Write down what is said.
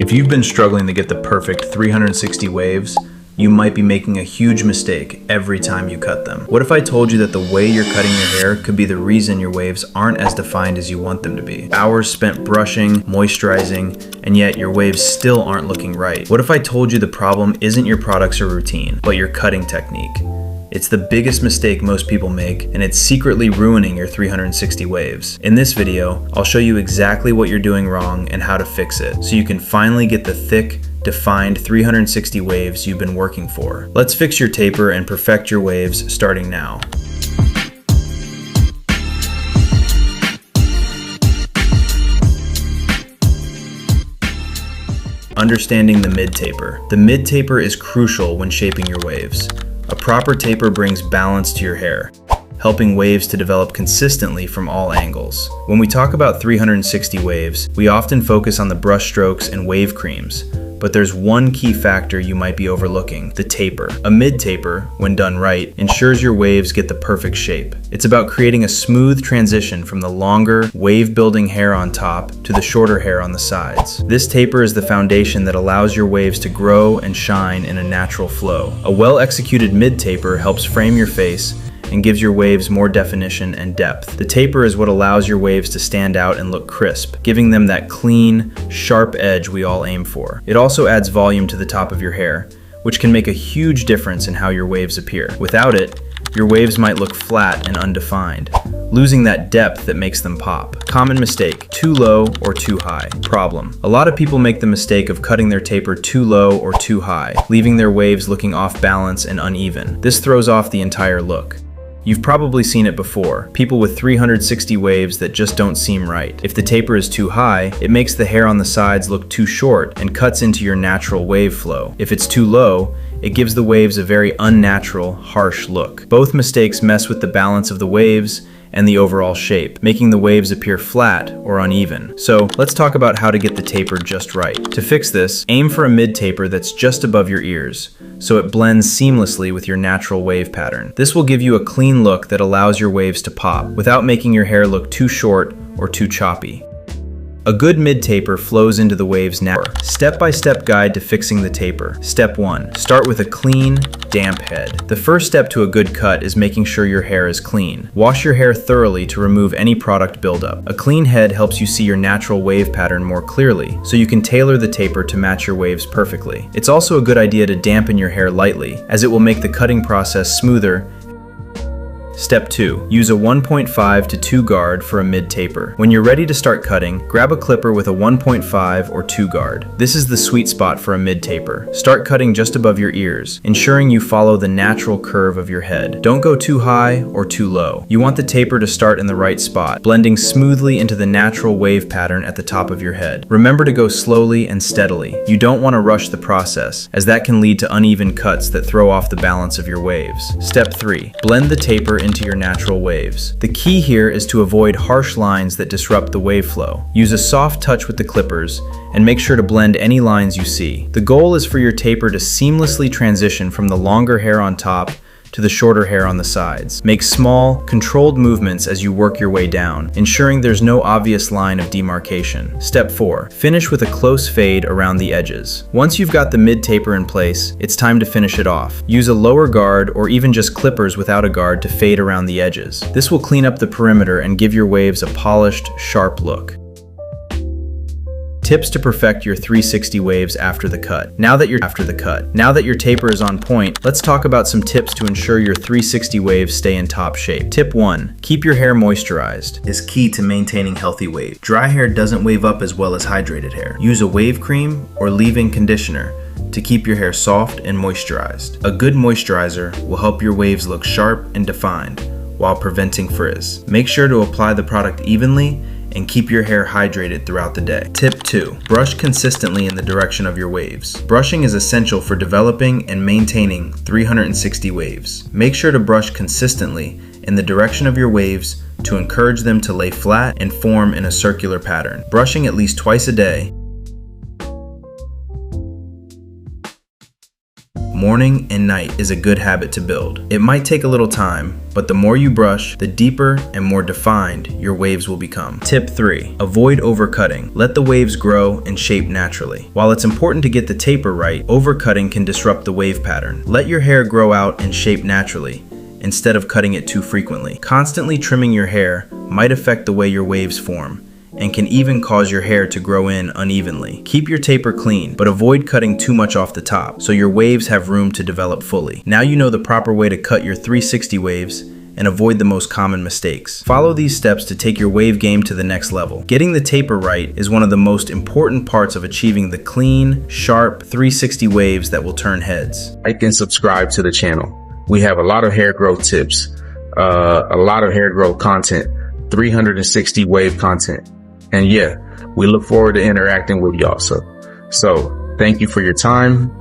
If you've been struggling to get the perfect 360 waves, you might be making a huge mistake every time you cut them. What if I told you that the way you're cutting your hair could be the reason your waves aren't as defined as you want them to be? Hours spent brushing, moisturizing, and yet your waves still aren't looking right. What if I told you the problem isn't your products or routine, but your cutting technique? It's the biggest mistake most people make, and it's secretly ruining your 360 waves. In this video, I'll show you exactly what you're doing wrong and how to fix it, so you can finally get the thick, defined 360 waves you've been working for. Let's fix your taper and perfect your waves starting now. Understanding the mid-taper. The mid-taper is crucial when shaping your waves. A proper taper brings balance to your hair, helping waves to develop consistently from all angles. When we talk about 360 waves, we often focus on the brush strokes and wave creams, but there's one key factor you might be overlooking: the taper. A mid-taper, when done right, ensures your waves get the perfect shape. It's about creating a smooth transition from the longer, wave-building hair on top to the shorter hair on the sides. This taper is the foundation that allows your waves to grow and shine in a natural flow. A well-executed mid-taper helps frame your face and gives your waves more definition and depth. The taper is what allows your waves to stand out and look crisp, giving them that clean, sharp edge we all aim for. It also adds volume to the top of your hair, which can make a huge difference in how your waves appear. Without it, your waves might look flat and undefined, losing that depth that makes them pop. Common mistake: too low or too high. Problem: a lot of people make the mistake of cutting their taper too low or too high, leaving their waves looking off balance and uneven. This throws off the entire look. You've probably seen it before, people with 360 waves that just don't seem right. If the taper is too high, it makes the hair on the sides look too short and cuts into your natural wave flow. If it's too low, it gives the waves a very unnatural, harsh look. Both mistakes mess with the balance of the waves and the overall shape, making the waves appear flat or uneven. So let's talk about how to get the taper just right. To fix this, aim for a mid-taper that's just above your ears, so it blends seamlessly with your natural wave pattern. This will give you a clean look that allows your waves to pop without making your hair look too short or too choppy. A good mid-taper flows into the waves now. Step-by-step guide to fixing the taper. Step 1. Start with a clean, damp head. The first step to a good cut is making sure your hair is clean. Wash your hair thoroughly to remove any product buildup. A clean head helps you see your natural wave pattern more clearly, so you can tailor the taper to match your waves perfectly. It's also a good idea to dampen your hair lightly, as it will make the cutting process smoother. Step 2. Use a 1.5 to 2 guard for a mid-taper. When you're ready to start cutting, grab a clipper with a 1.5 or 2 guard. This is the sweet spot for a mid-taper. Start cutting just above your ears, ensuring you follow the natural curve of your head. Don't go too high or too low. You want the taper to start in the right spot, blending smoothly into the natural wave pattern at the top of your head. Remember to go slowly and steadily. You don't want to rush the process, as that can lead to uneven cuts that throw off the balance of your waves. Step 3. Blend the taper into your natural waves. The key here is to avoid harsh lines that disrupt the wave flow. Use a soft touch with the clippers and make sure to blend any lines you see. The goal is for your taper to seamlessly transition from the longer hair on top to the shorter hair on the sides. Make small, controlled movements as you work your way down, ensuring there's no obvious line of demarcation. Step 4. Finish with a close fade around the edges. Once you've got the mid-taper in place, it's time to finish it off. Use a lower guard or even just clippers without a guard to fade around the edges. This will clean up the perimeter and give your waves a polished, sharp look. Tips to perfect your 360 waves after the cut. Now that your taper is on point, let's talk about some tips to ensure your 360 waves stay in top shape. Tip 1. Keep your hair moisturized. Is key to maintaining healthy waves. Dry hair doesn't wave up as well as hydrated hair. Use a wave cream or leave-in conditioner to keep your hair soft and moisturized. A good moisturizer will help your waves look sharp and defined while preventing frizz. Make sure to apply the product evenly and keep your hair hydrated throughout the day. Tip 2. Brush consistently in the direction of your waves. Brushing is essential for developing and maintaining 360 waves. Make sure to brush consistently in the direction of your waves to encourage them to lay flat and form in a circular pattern. Brushing at least twice a day Morning and night is a good habit to build. It might take a little time, but the more you brush, the deeper and more defined your waves will become. Tip 3. Avoid overcutting. Let the waves grow and shape naturally. While it's important to get the taper right, overcutting can disrupt the wave pattern. Let your hair grow out and shape naturally, instead of cutting it too frequently. Constantly trimming your hair might affect the way your waves form, and can even cause your hair to grow in unevenly. Keep your taper clean, but avoid cutting too much off the top, so your waves have room to develop fully. Now you know the proper way to cut your 360 waves and avoid the most common mistakes. Follow these steps to take your wave game to the next level. Getting the taper right is one of the most important parts of achieving the clean, sharp 360 waves that will turn heads. Like and subscribe to the channel. We have a lot of hair growth tips, a lot of hair growth content, 360 wave content. And yeah, we look forward to interacting with y'all. So thank you for your time.